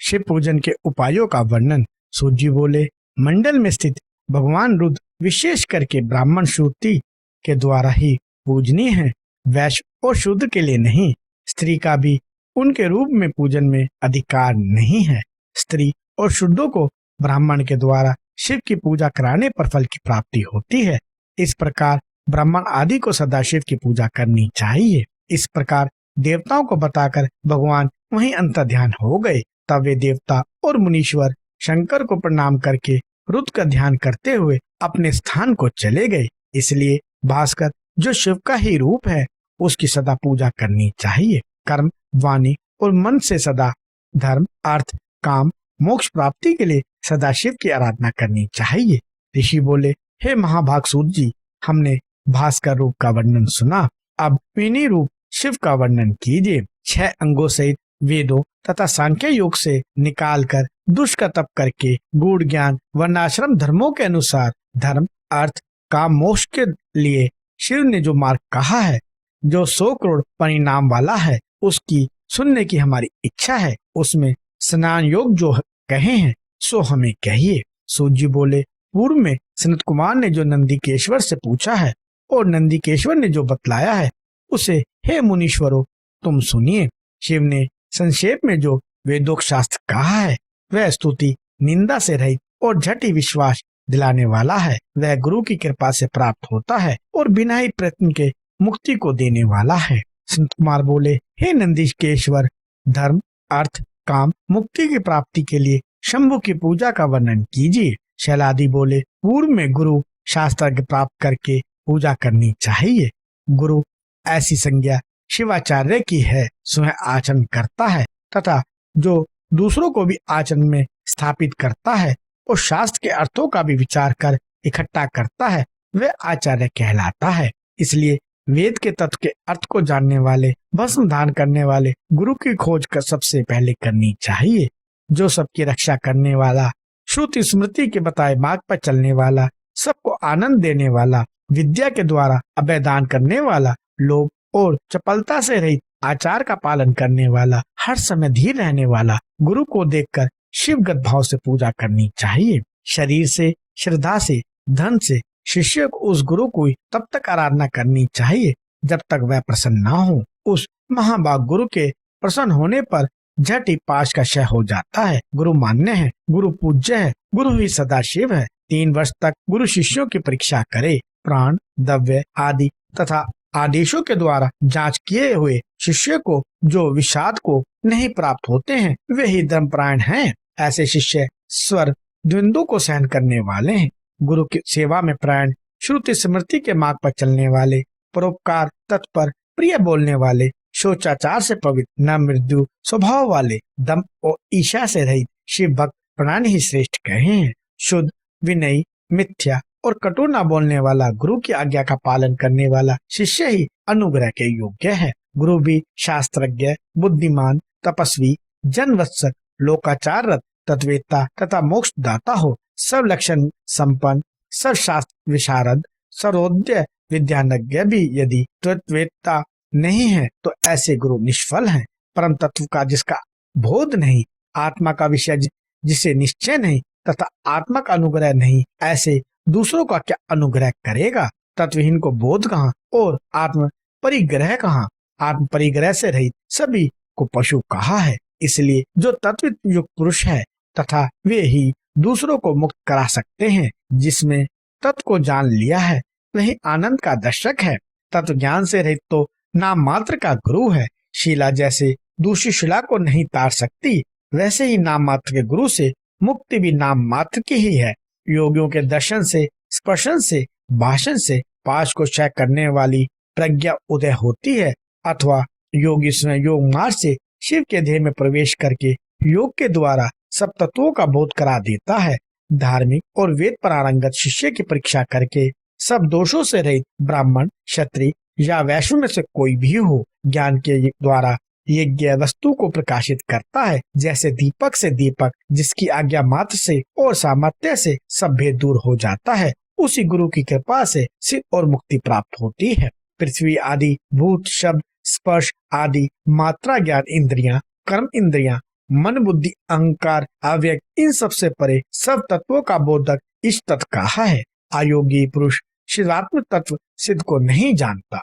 शिव पूजन के उपायों का वर्णन। सूत जी बोले, मंडल में स्थित भगवान रुद्र विशेष करके ब्राह्मण श्रुति के द्वारा ही पूजनीय है, वैश्य और शूद्र के लिए नहीं। स्त्री का भी उनके रूप में पूजन में अधिकार नहीं है। स्त्री और शूद्रों को ब्राह्मण के द्वारा शिव की पूजा कराने पर फल की प्राप्ति होती है। इस प्रकार ब्राह्मण आदि को सदाशिव की पूजा करनी चाहिए। इस प्रकार देवताओं को बताकर भगवान वहीं अंतर्ध्यान हो गए। तब वे देवता और मुनीश्वर शंकर को प्रणाम करके रुद्र का ध्यान करते हुए अपने स्थान को चले गए। इसलिए भास्कर जो शिव का ही रूप है, उसकी सदा पूजा करनी चाहिए। कर्म, वाणी और मन से सदा धर्म, अर्थ, काम, मोक्ष प्राप्ति के लिए सदाशिव की आराधना करनी चाहिए। ऋषि बोले, हे महाभाग सूत जी, हमने भास्कर रूप का वर्णन सुना, अब विनी रूप शिव का वर्णन कीजिए। 6 अंगों सहित वेदों तथा सांख्य योग से निकालकर दुष्ट तप करके गूढ़ ज्ञान वर्णाश्रम धर्मों के अनुसार धर्म, अर्थ, काम, मोक्ष के लिए शिव ने जो मार्ग कहा है, जो 100 करोड़ परिणाम वाला है, उसकी सुनने की हमारी इच्छा है। उसमें स्नान योग जो कहे हैं सो हमें कहिए। सूत जी बोले, पूर्व में सनत कुमार ने जो नंदीकेश्वर से पूछा है और नंदीकेश्वर ने जो बतलाया है, उसे हे मुनीश्वरों तुम सुनिए। शिव ने संक्षेप में जो वेदोक्त शास्त्र कहा है, वह स्तुति निंदा से रहित और झट ही विश्वास दिलाने वाला है। वह गुरु की कृपा से प्राप्त होता है और बिना ही प्रयत्न के मुक्ति को देने वाला है। संत कुमार बोले, हे नंदीकेश्वर, धर्म, अर्थ, काम, मुक्ति की प्राप्ति के लिए शंभु की पूजा का वर्णन कीजिए। शैलादि बोले, पूर्व में गुरु शास्त्र प्राप्त करके पूजा करनी चाहिए। गुरु ऐसी संज्ञा शिवाचार्य की है, स्वयं आचरण करता है तथा जो दूसरों को भी आचरण में स्थापित करता है और शास्त्र के अर्थों का भी विचार कर इकट्ठा करता है, वह आचार्य कहलाता है। इसलिए वेद के तत्व के अर्थ को जानने वाले, भस्म दान करने वाले गुरु की खोज कर सबसे पहले करनी चाहिए। जो सबकी रक्षा करने वाला, श्रुति स्मृति के बताए मार्ग पर चलने वाला, सबको आनंद देने वाला, विद्या के द्वारा अभय दान करने वाला, लोभ और चपलता से रहित आचार का पालन करने वाला, हर समय धीर रहने वाला गुरु को देखकर शिवगत भाव से पूजा करनी चाहिए। शरीर से, श्रद्धा से, धन से शिष्य को उस गुरु को तब तक आराधना करनी चाहिए जब तक वह प्रसन्न ना हो। उस महाभाग गुरु के प्रसन्न होने पर झट ही पाश का क्षय हो जाता है। गुरु मान्य है, गुरु पूज्य है, गुरु ही सदाशिव है। 3 वर्ष तक गुरु शिष्यों की परीक्षा करे। प्राण, द्रव्य आदि तथा आदेशों के द्वारा जांच किए हुए शिष्य को जो विषाद को नहीं प्राप्त होते हैं, वे ही धर्मपरायण हैं। ऐसे शिष्य स्वर द्वंद्वों को सहन करने वाले हैं। गुरु की सेवा में प्राण, श्रुति स्मृति के मार्ग पर चलने वाले, परोपकार, तत्पर, प्रिय बोलने वाले, शोचाचार से पवित्र, न मृत्यु स्वभाव वाले, दम और ईर्ष्या से रहित शिव भक्त प्राणी ही श्रेष्ठ कहे हैं। शुद्ध, विनयी, मिथ्या और कटु न बोलने वाला, गुरु की आज्ञा का पालन करने वाला शिष्य ही अनुग्रह के योग्य है। गुरु भी शास्त्रज्ञ, बुद्धिमान, तपस्वी, जनवत्सक, लोकाचार, तत्वेता तथा मोक्ष दाता हो, सब लक्षण संपन्न, सब शास्त्र विशारद, सर्वोदय विद्यानज्ञ भी यदि तत्वेता नहीं है तो ऐसे गुरु निष्फल हैं। परम तत्व का जिसका बोध नहीं, आत्मा का विषय जिसे निश्चय नहीं तथा आत्मा का अनुग्रह नहीं, ऐसे दूसरों का क्या अनुग्रह करेगा। तत्वहीन को बोध कहाँ और आत्म परिग्रह कहाँ। आत्म परिग्रह से रहित सभी को पशु कहा है। इसलिए जो तत्व युक्त पुरुष है तथा वे ही दूसरों को मुक्त करा सकते हैं। जिसमें तत्व को जान लिया है वही आनंद का दर्शक है। तत्व ज्ञान से रहित तो नाम मात्र का गुरु है। शिला जैसे दूसरी शिला को नहीं तार सकती, वैसे ही नाम मात्र के गुरु से मुक्ति भी नाम मात्र की ही है। योगियों के दर्शन से, स्पर्शन से, भाषण से पाश को क्षय करने वाली प्रज्ञा उदय होती है, अथवा योगी स्वयं योग मार्ग से शिव के देह में प्रवेश करके योग के द्वारा सब तत्वों का बोध करा देता है। धार्मिक और वेद पारंगत शिष्य की परीक्षा करके सब दोषों से रहित ब्राह्मण, क्षत्रिय या वैश्य में से कोई भी हो, ज्ञान के द्वारा यज्ञ वस्तु को प्रकाशित करता है। जैसे दीपक से दीपक जिसकी आज्ञा मात्र से और सामर्थ्य से सब भेद दूर हो जाता है, उसी गुरु की कृपा से सिद्ध और मुक्ति प्राप्त होती है। पृथ्वी आदि भूत, शब्द, स्पर्श आदि मात्रा ज्ञान इंद्रियां, कर्म इंद्रियां, मन बुद्धि अहंकार अव्यक्त इन सबसे परे सब तत्वों का बोधक इस तत्व कहा है। अयोगी पुरुष शिवात्म तत्व सिद्ध को नहीं जानता।